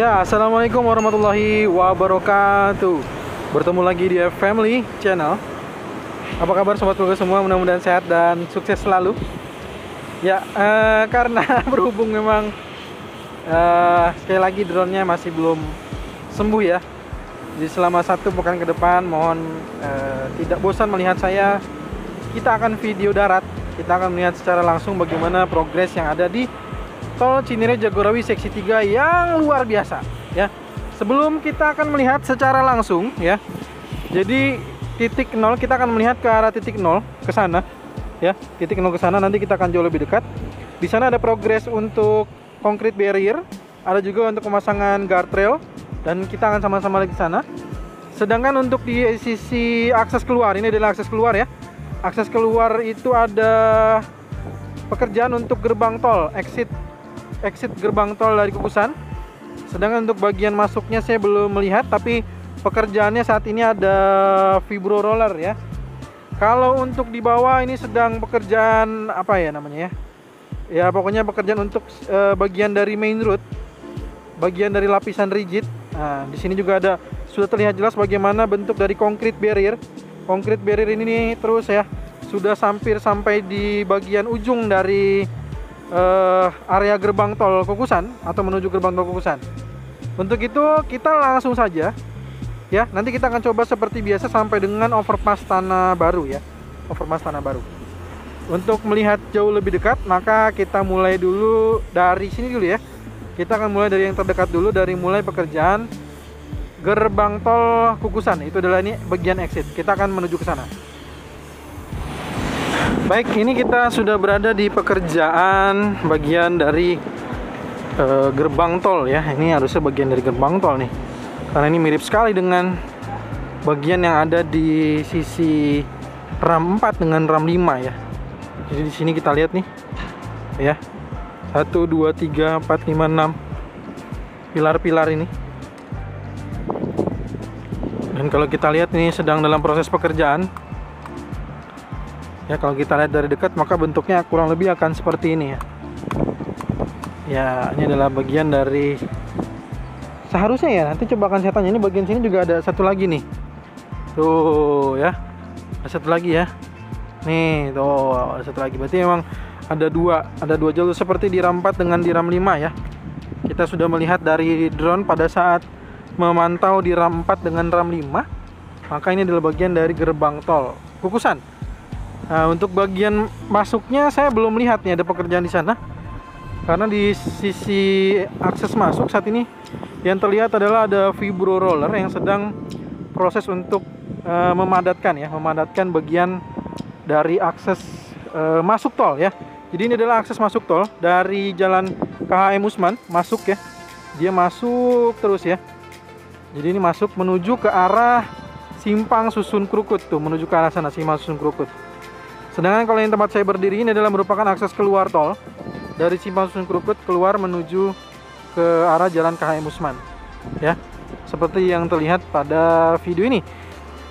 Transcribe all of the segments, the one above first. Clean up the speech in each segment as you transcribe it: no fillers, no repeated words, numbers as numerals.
Ya, assalamualaikum warahmatullahi wabarakatuh. Bertemu lagi di Family Channel. Apa kabar sobat keluarga semua? Mudah-mudahan sehat dan sukses selalu. Ya, karena berhubung memang sekali lagi drone-nya masih belum sembuh ya. Jadi selama 1 pekan ke depan mohon tidak bosan melihat saya. Kita akan video darat. Kita akan melihat secara langsung bagaimana progres yang ada di Tol Cinere Jagorawi seksi 3 yang luar biasa ya. Sebelum kita akan melihat secara langsung ya. Jadi titik 0 kita akan melihat ke arah titik 0 ke sana ya. Titik 0 ke sana, nanti kita akan jauh lebih dekat. Di sana ada progres untuk concrete barrier, ada juga untuk pemasangan guardrail dan kita akan sama-sama lagi ke sana. Sedangkan untuk di sisi akses keluar, ini adalah akses keluar ya. Akses keluar itu ada pekerjaan untuk gerbang tol, exit gerbang tol dari Kukusan. Sedangkan untuk bagian masuknya saya belum melihat, tapi pekerjaannya saat ini ada vibro roller ya. Kalau untuk di bawah ini sedang pekerjaan apa ya namanya ya? Ya pokoknya pekerjaan untuk bagian dari main road, bagian dari lapisan rigid. Nah, di sini juga ada sudah terlihat jelas bagaimana bentuk dari concrete barrier. Concrete barrier ini nih terus ya, sudah hampir sampai di bagian ujung dari area gerbang tol Kukusan atau menuju gerbang tol Kukusan. Untuk itu kita langsung saja ya, nanti kita akan coba seperti biasa sampai dengan overpass Tanah Baru ya, overpass Tanah Baru. Untuk melihat jauh lebih dekat, maka kita mulai dulu dari sini dulu ya. Kita akan mulai dari yang terdekat dulu, dari mulai pekerjaan gerbang tol Kukusan. Itu adalah ini bagian exit. Kita akan menuju ke sana. Baik, ini kita sudah berada di pekerjaan bagian dari gerbang tol ya. Ini harusnya bagian dari gerbang tol nih, karena ini mirip sekali dengan bagian yang ada di sisi ram 4 dengan ram 5 ya. Jadi di sini kita lihat nih ya, 1, 2, 3, 4, 5, 6 pilar-pilar ini. Dan kalau kita lihat ini sedang dalam proses pekerjaan ya. Kalau kita lihat dari dekat maka bentuknya kurang lebih akan seperti ini ya. Ya, ini adalah bagian dari, seharusnya ya, nanti coba akan saya tanya, ini bagian sini juga ada satu lagi nih. Tuh ya, ada satu lagi ya. Nih, tuh ada satu lagi. Berarti memang ada dua jalur seperti di ram 4 dengan di ram 5 ya. Kita sudah melihat dari drone pada saat memantau di ram 4 dengan ram 5. Maka ini adalah bagian dari gerbang tol Kukusan. Nah, untuk bagian masuknya saya belum melihat nih ada pekerjaan di sana. Karena di sisi akses masuk saat ini yang terlihat adalah ada vibro roller yang sedang proses untuk memadatkan bagian dari akses masuk tol ya. Jadi ini adalah akses masuk tol dari jalan KHM Usman masuk ya. Dia masuk terus ya. Jadi ini masuk menuju ke arah Simpang Susun Krukut tuh, menuju ke arah sana Simpang Susun Krukut. Sedangkan kalau yang tempat saya berdiri ini adalah merupakan akses keluar tol dari Simpang Susun Krukut keluar menuju ke arah jalan KHM Usman ya. Seperti yang terlihat pada video ini.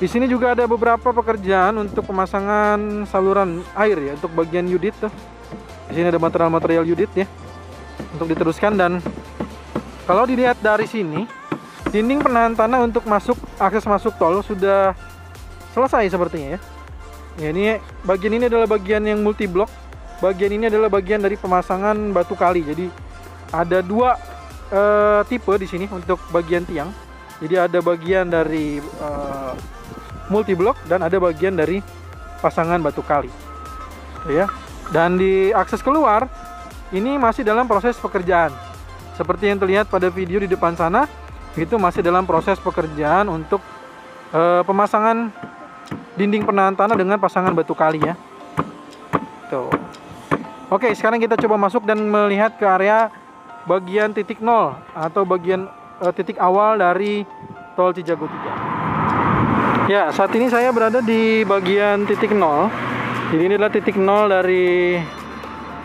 Di sini juga ada beberapa pekerjaan untuk pemasangan saluran air ya, untuk bagian unit tuh. Di sini ada material unit ya untuk diteruskan. Dan kalau dilihat dari sini, dinding penahan tanah untuk akses masuk tol sudah selesai sepertinya ya. Ya, ini bagian ini adalah bagian yang multi blok. Bagian ini adalah bagian dari pemasangan batu kali. Jadi ada 2 tipe di sini untuk bagian tiang. Jadi ada bagian dari multi blok dan ada bagian dari pasangan batu kali. Ya. Dan di akses keluar ini masih dalam proses pekerjaan. Seperti yang terlihat pada video di depan sana, itu masih dalam proses pekerjaan untuk pemasangan dinding penahan tanah dengan pasangan batu kali ya. Tuh. Oke, sekarang kita coba masuk dan melihat ke area bagian titik 0 atau bagian titik awal dari Tol Cijago 3. Ya, saat ini saya berada di bagian titik 0. Jadi ini adalah titik 0 dari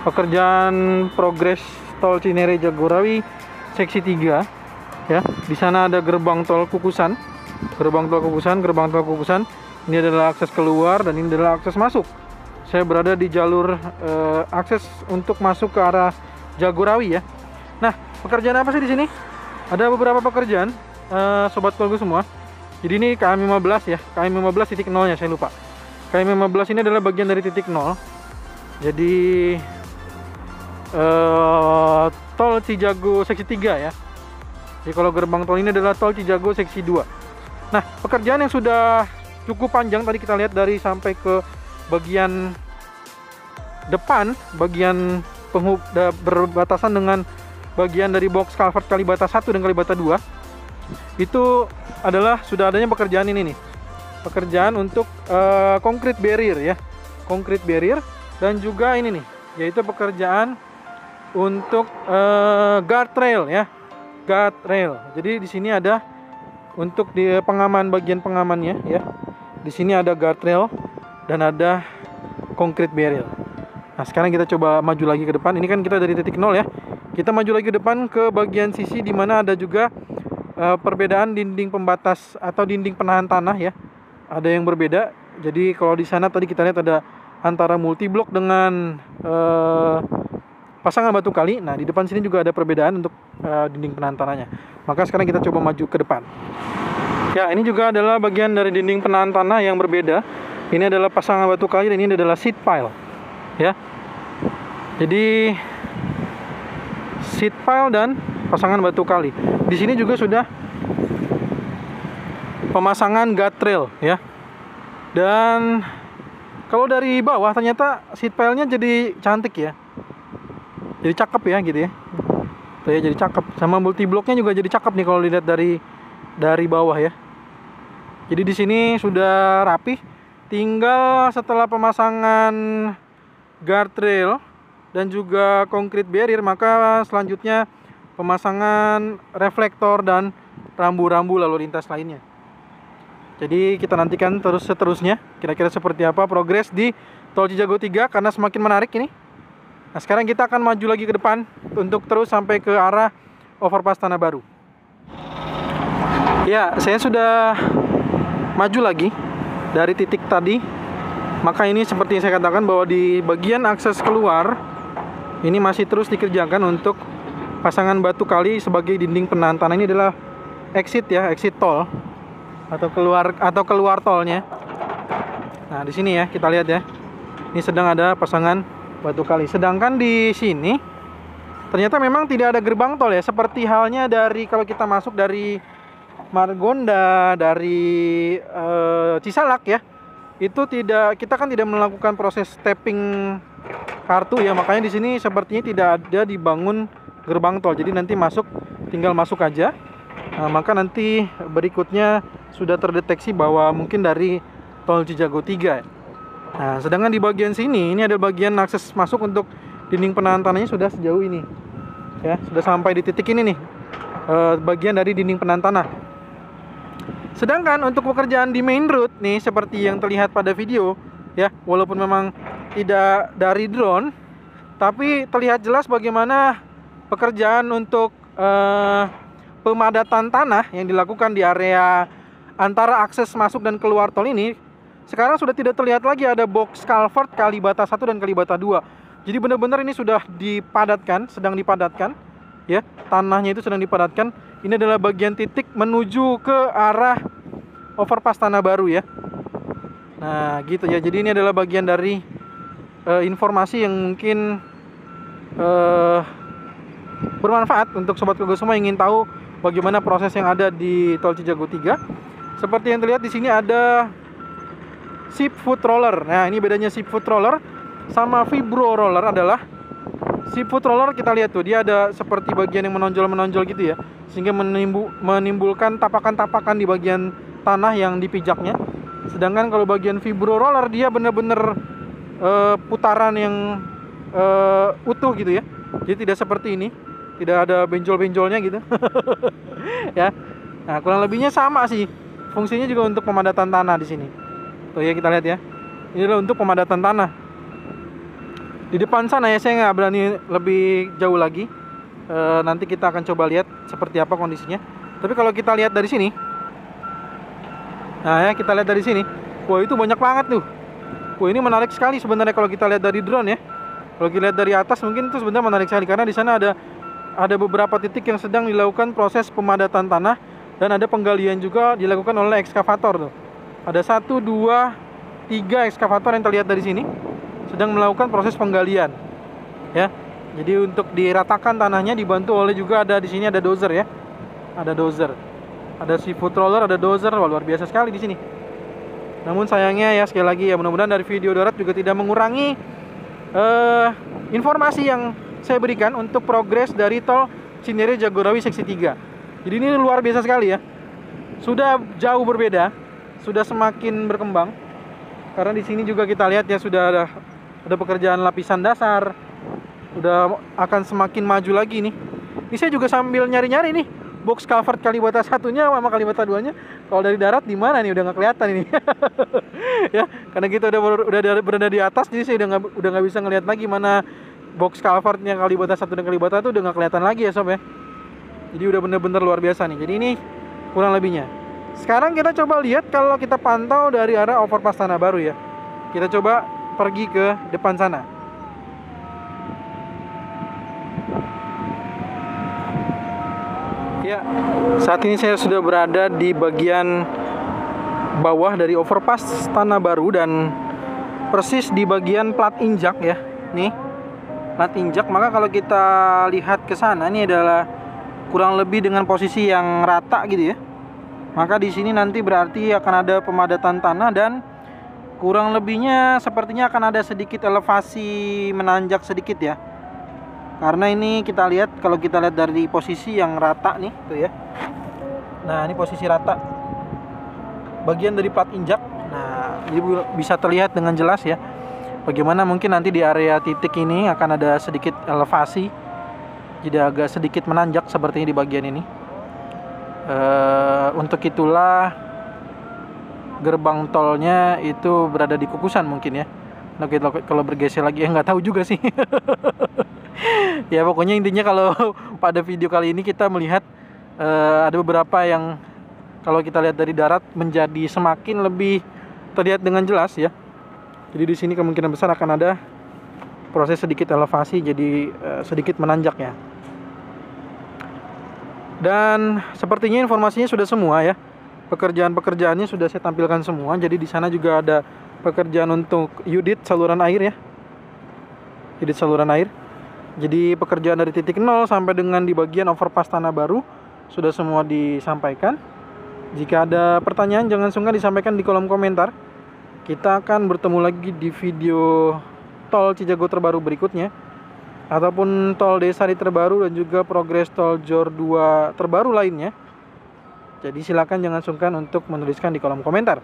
pekerjaan progres Tol Cinere Jagorawi seksi 3 ya. Di sana ada gerbang tol Kukusan. Gerbang tol Kukusan. Ini adalah akses keluar dan ini adalah akses masuk. Saya berada di jalur akses untuk masuk ke arah Jagorawi ya. Nah, pekerjaan apa sih di sini? Ada beberapa pekerjaan, sobat keluarga semua. Jadi ini KM15 ya, KM15 titik nolnya saya lupa. KM15 ini adalah bagian dari titik nol. Jadi tol Cijago seksi 3 ya. Jadi kalau gerbang tol ini adalah tol Cijago seksi 2. Nah, pekerjaan yang sudah cukup panjang tadi kita lihat dari sampai ke bagian depan, bagian berbatasan dengan bagian dari box culvert Kalibata 1 dan Kalibata 2. Itu adalah sudah adanya pekerjaan ini nih. Pekerjaan untuk concrete barrier ya. Concrete barrier dan juga ini nih, yaitu pekerjaan untuk guardrail ya. Guardrail. Jadi di sini ada untuk di pengaman, bagian pengamannya ya. Di sini ada guardrail dan ada concrete barrier. Nah, sekarang kita coba maju lagi ke depan. Ini kan kita dari titik nol ya. Kita maju lagi ke depan ke bagian sisi di mana ada juga perbedaan dinding pembatas atau dinding penahan tanah ya. Ada yang berbeda. Jadi kalau di sana tadi kita lihat ada antara multiblok dengan pasangan batu kali. Nah, di depan sini juga ada perbedaan untuk dinding penahan tanahnya. Maka sekarang kita coba maju ke depan. Ya, ini juga adalah bagian dari dinding penahan tanah yang berbeda. Ini adalah pasangan batu kali dan ini adalah seat pile. Ya. Jadi seat pile dan pasangan batu kali. Di sini juga sudah pemasangan guardrail ya. Dan kalau dari bawah ternyata seat pile-nya jadi cantik ya. Jadi cakep ya gitu ya. Tuh ya, jadi cakep. Sama multibloknya juga jadi cakep nih kalau dilihat dari bawah ya. Jadi di sini sudah rapi. Tinggal setelah pemasangan guardrail dan juga concrete barrier, maka selanjutnya pemasangan reflektor dan rambu-rambu lalu lintas lainnya. Jadi kita nantikan seterusnya kira-kira seperti apa progres di tol Cijago 3 karena semakin menarik ini. Nah, sekarang kita akan maju lagi ke depan untuk terus sampai ke arah overpass Tanah Baru. Ya, saya sudah maju lagi dari titik tadi. Maka ini seperti yang saya katakan bahwa di bagian akses keluar ini masih terus dikerjakan untuk pasangan batu kali sebagai dinding penahan tanah. Ini adalah exit ya, exit tol atau keluar tolnya. Nah, di sini ya kita lihat ya. Ini sedang ada pasangan batu kali. Sedangkan di sini ternyata memang tidak ada gerbang tol ya, seperti halnya dari kalau kita masuk dari Margonda, dari Cisalak ya. Itu kita kan tidak melakukan proses tapping kartu ya, makanya di sini sepertinya tidak ada dibangun gerbang tol. Jadi nanti tinggal masuk aja. Nah, maka nanti berikutnya sudah terdeteksi bahwa mungkin dari tol Cijago 3. Nah, sedangkan di bagian sini ini ada bagian akses masuk untuk dinding penahan tanahnya sudah sejauh ini. Ya, sudah sampai di titik ini nih. Bagian dari dinding penahan tanah. Sedangkan untuk pekerjaan di main road nih seperti yang terlihat pada video ya, walaupun memang tidak dari drone, tapi terlihat jelas bagaimana pekerjaan untuk pemadatan tanah yang dilakukan di area antara akses masuk dan keluar tol ini. Sekarang sudah tidak terlihat lagi ada box culvert Kalibata 1 dan Kalibata 2. Jadi benar-benar ini sudah dipadatkan, sedang dipadatkan ya, tanahnya itu sedang dipadatkan. Ini adalah bagian titik menuju ke arah overpass Tanah Baru ya. Nah gitu ya, jadi ini adalah bagian dari informasi yang mungkin bermanfaat untuk sobat keluarga semua yang ingin tahu bagaimana proses yang ada di tol Cijago 3. Seperti yang terlihat di sini ada ship foot roller. Nah, ini bedanya ship foot roller sama vibro roller adalah ship foot roller kita lihat tuh, dia ada seperti bagian yang menonjol gitu ya, sehingga menimbulkan tapakan-tapakan di bagian tanah yang dipijaknya. Sedangkan kalau bagian vibro roller dia benar-benar putaran yang utuh gitu ya. Jadi tidak seperti ini, tidak ada benjol-benjolnya gitu. Ya. Nah, kurang lebihnya sama sih. Fungsinya juga untuk pemadatan tanah di sini. Tuh ya, kita lihat ya. Ini adalah untuk pemadatan tanah. Di depan sana ya, saya nggak berani lebih jauh lagi. Nanti kita akan coba lihat seperti apa kondisinya. Tapi kalau kita lihat dari sini, nah ya, kita lihat dari sini, wah itu banyak banget tuh. Wah, ini menarik sekali sebenarnya kalau kita lihat dari drone ya. Kalau kita lihat dari atas mungkin itu sebenarnya menarik sekali karena di sana ada ada beberapa titik yang sedang dilakukan proses pemadatan tanah dan ada penggalian juga dilakukan oleh ekskavator tuh. Ada 1, 2, 3 ekskavator yang terlihat dari sini sedang melakukan proses penggalian. Ya. Jadi untuk diratakan tanahnya dibantu oleh juga ada di sini ada dozer ya. Ada dozer. Ada seafood roller, ada dozer. Wah, luar biasa sekali di sini. Namun sayangnya ya sekali lagi ya, mudah-mudahan dari video darat juga tidak mengurangi informasi yang saya berikan untuk progres dari tol Cinere Jagorawi seksi 3. Jadi ini luar biasa sekali ya. Sudah jauh berbeda, sudah semakin berkembang. Karena di sini juga kita lihat ya sudah ada pekerjaan lapisan dasar. Udah akan semakin maju lagi nih. Ini saya juga sambil nyari-nyari nih box culvert Kalibata 1-nya sama Kalibata 2-nya. Kalau dari darat di mana nih, udah nggak kelihatan ini. Ya, karena kita udah berada di atas, jadi saya udah nggak bisa ngelihat lagi mana box culvertnya Kalibata 1 dan Kalibata itu udah nggak kelihatan lagi ya sob ya. Jadi udah bener-bener luar biasa nih. Jadi ini kurang lebihnya. Sekarang kita coba lihat kalau kita pantau dari arah overpass Tanah Baru ya. Kita coba pergi ke depan sana. Ya, saat ini saya sudah berada di bagian bawah dari overpass Tanah Baru dan persis di bagian plat injak ya. Nih, plat injak. Maka kalau kita lihat ke sana, ini adalah kurang lebih dengan posisi yang rata gitu ya. Maka di sini nanti berarti akan ada pemadatan tanah dan kurang lebihnya sepertinya akan ada sedikit elevasi menanjak sedikit ya. Karena ini kita lihat, kalau kita lihat dari posisi yang rata nih tuh ya. Nah, ini posisi rata bagian dari plat injak. Nah, jadi bisa terlihat dengan jelas ya bagaimana mungkin nanti di area titik ini akan ada sedikit elevasi, jadi agak sedikit menanjak sepertinya di bagian ini. Untuk itulah gerbang tolnya itu berada di kukusan mungkin ya. Nah, kalau bergeser lagi ya nggak tahu juga sih. Ya pokoknya intinya kalau pada video kali ini kita melihat ada beberapa yang kalau kita lihat dari darat menjadi semakin lebih terlihat dengan jelas ya. Jadi di sini kemungkinan besar akan ada proses sedikit elevasi, jadi sedikit menanjak ya. Dan sepertinya informasinya sudah semua ya. Pekerjaan-pekerjaannya sudah saya tampilkan semua. Jadi di sana juga ada pekerjaan untuk unit saluran air ya. Unit saluran air. Jadi pekerjaan dari titik 0 sampai dengan di bagian overpass Tanah Baru sudah semua disampaikan. Jika ada pertanyaan jangan sungkan disampaikan di kolom komentar. Kita akan bertemu lagi di video tol Cijago terbaru berikutnya, ataupun tol Desari terbaru dan juga progres tol JOR 2 terbaru lainnya. Jadi silakan jangan sungkan untuk menuliskan di kolom komentar.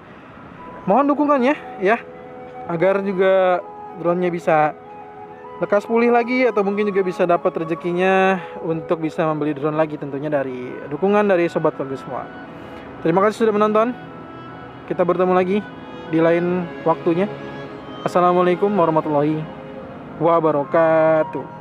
Mohon dukungannya ya, agar juga drone-nya bisa lekas pulih lagi, atau mungkin juga bisa dapat rezekinya untuk bisa membeli drone lagi, tentunya dari dukungan dari sobat vlogger semua. Terima kasih sudah menonton. Kita bertemu lagi di lain waktunya. Assalamualaikum warahmatullahi wabarakatuh.